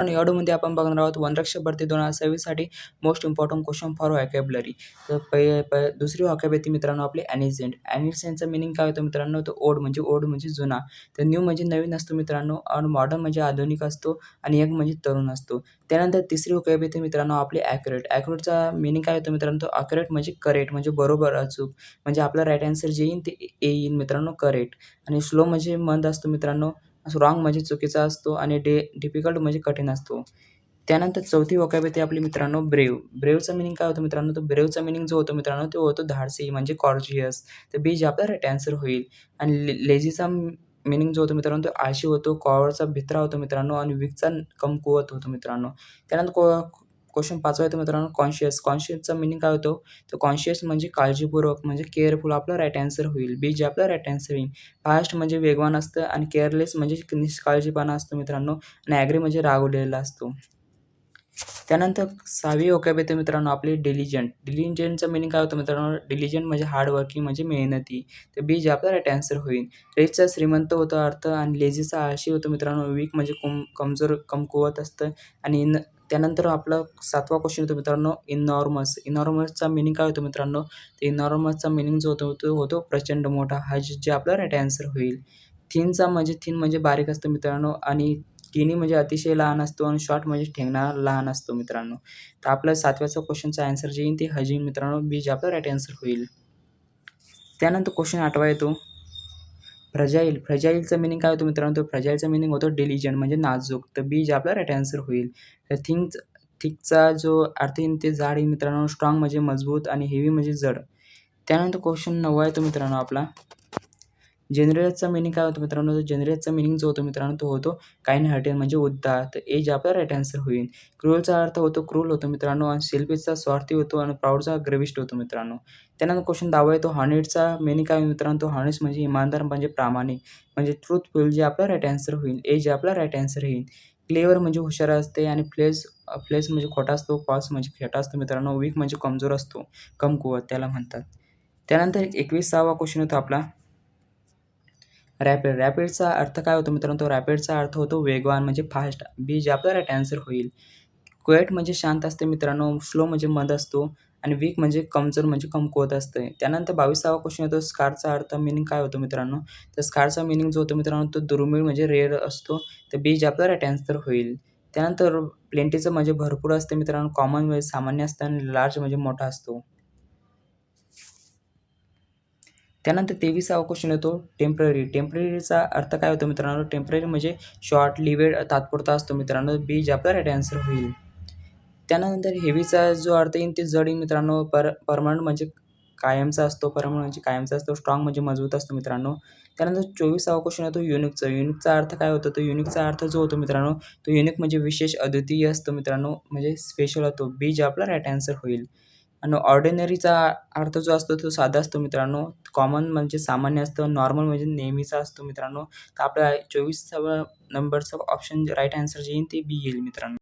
आणि यामध्ये आपण बघणार आहोत वनरक्षक भरती 2026 साठी मोस्ट इम्पॉर्टंट क्वेश्चन फॉर व्हॉकॅब्युलरी. तर दुसरी व्हॉकॅब मित्रांनो आपली ॲनिसेंट. ॲनिसेंटचं मीनिंग काय होतं मित्रांनो? तर ओल्ड म्हणजे जुना. तर न्यू म्हणजे नवीन असतो मित्रांनो आणि मॉडर्न म्हणजे आधुनिक असतो आणि एक म्हणजे तरुण असतो. त्यानंतर तिसरी व्हॉकॅब येते मित्रांनो आपली ॲक्युरेट. ॲक्युरेटचा मीनिंग काय होतं मित्रांनो? तो ॲक्युरेट म्हणजे करेक्ट म्हणजे बरोबर, अचूक. म्हणजे आपलं राईट आन्सर जे येईल ते येईल मित्रांनो करेक्ट. आणि स्लो म्हणजे मंद असतो मित्रांनो. रॉंग म्हणजे चुकीचा असतो आणि डिफिकल्ट म्हणजे कठीण असतो. त्यानंतर चौथी व्होकॅब येते आपली मित्रांनो ब्रेव्ह. ब्रेव्हचा मीनिंग काय होतं मित्रांनो? तर ब्रेव्हचा मीनिंग जो होतो मित्रांनो तो होतो धाडसी म्हणजे कॉर्जियस. तर बी जे आपला राईट आन्सर होईल. आणि लेझीचा मीनिंग जो होतो मित्रांनो तो आळशी होतो, कॉवरचा भित्रा होतो मित्रांनो आणि वीकचा कमकुवत होतो मित्रांनो. त्यानंतर क्वेश्चन 5वा येतो मित्रांनो कॉन्शियस. कॉन्शियसचा मीनिंग काय होतो? तर कॉन्शियस म्हणजे काळजीपूर्वक म्हणजे केअरफुल आपला राईट आन्सर होईल. बी जे आपला राईट आन्सर होईल. फास्ट म्हणजे वेगवान असतं आणि केअरलेस म्हणजे निष्काळजीपणा असतो मित्रांनो आणि ॲग्री म्हणजे रागवलेला असतो. त्यानंतर 6वी व्होकॅब येते मित्रांनो आपली डिलिजंट. डिलिजंटचं मीनिंग काय होतं मित्रांनो? डिलिजंट म्हणजे हार्ड वर्किंग म्हणजे मेहनती. तर बी जे आपला राईट आन्सर होईल. रिचचा श्रीमंत होतो अर्थ आणि लेझीचा आळशी होतो मित्रांनो. वीक म्हणजे कमजोर कमकुवत असतं आणि त्यानंतर आपला 7वा क्वेश्चन होतो मित्रांनो इनॉर्मस. इनॉर्मसचा मीनिंग काय होतं मित्रांनो? तर इनॉर्मसचा मीनिंग जो होतो तो होतो प्रचंड मोठा. हा जे आपला राईट आन्सर होईल. थिन म्हणजे बारीक असतं मित्रांनो आणि स्किनी म्हणजे अतिशय लहान असतो आणि शॉर्ट म्हणजे ठेंगणा लहान असतो मित्रांनो. तर आपलं 7व्या क्वेश्चनचा आन्सर जे येईल ते हजीम मित्रांनो. बी जे आपला राईट आन्सर होईल. त्यानंतर क्वेश्चन 8वा येतो फ्रजाईल. फ्रजाईलचं मीनिंग काय होतं मित्रांनो? तर फ्रजाईलचं मीनिंग होतं डिलिजंट म्हणजे नाजूक. तर बी जे आपला राईट आन्सर होईल. तर थिकचा जो अर्थ येईल ते जाड येईल मित्रांनो. स्ट्रॉंग म्हणजे मजबूत आणि हेवी म्हणजे जड. त्यानंतर क्वेश्चन 9वा येतो मित्रांनो आपला जनरलचा मीनिंग काय होतं मित्रांनो? तर जनरलचा मीनिंग जो होतो मित्रांनो तो होतो काइंड हार्टेड म्हणजे उदार. तर एज आपला राईट आन्सर होईल. क्रूअलचा अर्थ होतो क्रूल होतो मित्रांनो आणि सेल्फिशचा स्वार्थी होतो आणि प्राऊडचा ग्रेविस्ट होतो मित्रांनो. त्यानंतर क्वेश्चन 10वा येतो हॉनेस्टचा मीनिंग काय मित्रांनो? तो हॉनेस्ट म्हणजे इमानदार म्हणजे प्रामाणिक म्हणजे ट्रूथफुल जे आपला राईट आन्सर होईल. एज आपला राईट आन्सर येईल. क्लेवर म्हणजे हुशार असते आणि फ्लेस म्हणजे खोटा असतो. फॉल्स म्हणजे खोटा असतो मित्रांनो. वीक म्हणजे कमजोर असतो, कमकुवत त्याला म्हणतात. त्यानंतर 21वा क्वेश्चन होतो आपला रॅपिड. रॅपिडचा अर्थ काय होतो मित्रांनो? तो रॅपिडचा अर्थ होतो वेगवान म्हणजे फास्ट. बी जे आपला राईट आन्सर होईल. क्वेट म्हणजे शांत असते मित्रांनो. स्लो म्हणजे मंद असतो आणि वीक म्हणजे कमजोर म्हणजे कमकुवत असते. त्यानंतर 22वा क्वेश्चन येतो स्कारचा अर्थ मीनिंग काय होतो मित्रांनो? तर स्कारचा मीनिंग जो होतो मित्रांनो तो दुर्मिळ म्हणजे रेअर असतो. तर बी जे आपला राईट आन्सर होईल. त्यानंतर प्लेंटीचं म्हणजे भरपूर असते मित्रांनो. कॉमन म्हणजे सामान्य असतं आणि लार्ज म्हणजे मोठा असतो. त्यानंतर 23वा क्वेश्चन येतो टेम्पररी. टेम्पररीचा अर्थ काय होतो मित्रांनो? टेम्पररी म्हणजे शॉर्ट लिव्हेड तात्पुरता असतो मित्रांनो. बी जे आपला राईट आन्सर होईल. त्यानंतर हेवीचा जो अर्थ येईल ते जड येईल मित्रांनो. परमनंट म्हणजे कायमचा असतो. परमनंट म्हणजे कायमचा असतो. स्ट्रॉंग म्हणजे मजबूत असतो मित्रांनो. त्यानंतर 24वा क्वेश्चन येतो युनिकचा. युनिकचा अर्थ काय होतो? तर युनिकचा अर्थ जो होतो मित्रांनो तो युनिक म्हणजे विशेष अद्वितीय असतो मित्रांनो म्हणजे स्पेशल होतो. बी जे आपला राईट आन्सर होईल. आणि ऑर्डिनरीचा अर्थ जो असतो तो साधा असतो मित्रांनो. कॉमन म्हणजे सामान्य असतं. नॉर्मल म्हणजे नेहमीचा असतो मित्रांनो. तर आपला 24वा नंबरचा ऑप्शन राईट आन्सर जे येईल ते बी येईल मित्रांनो.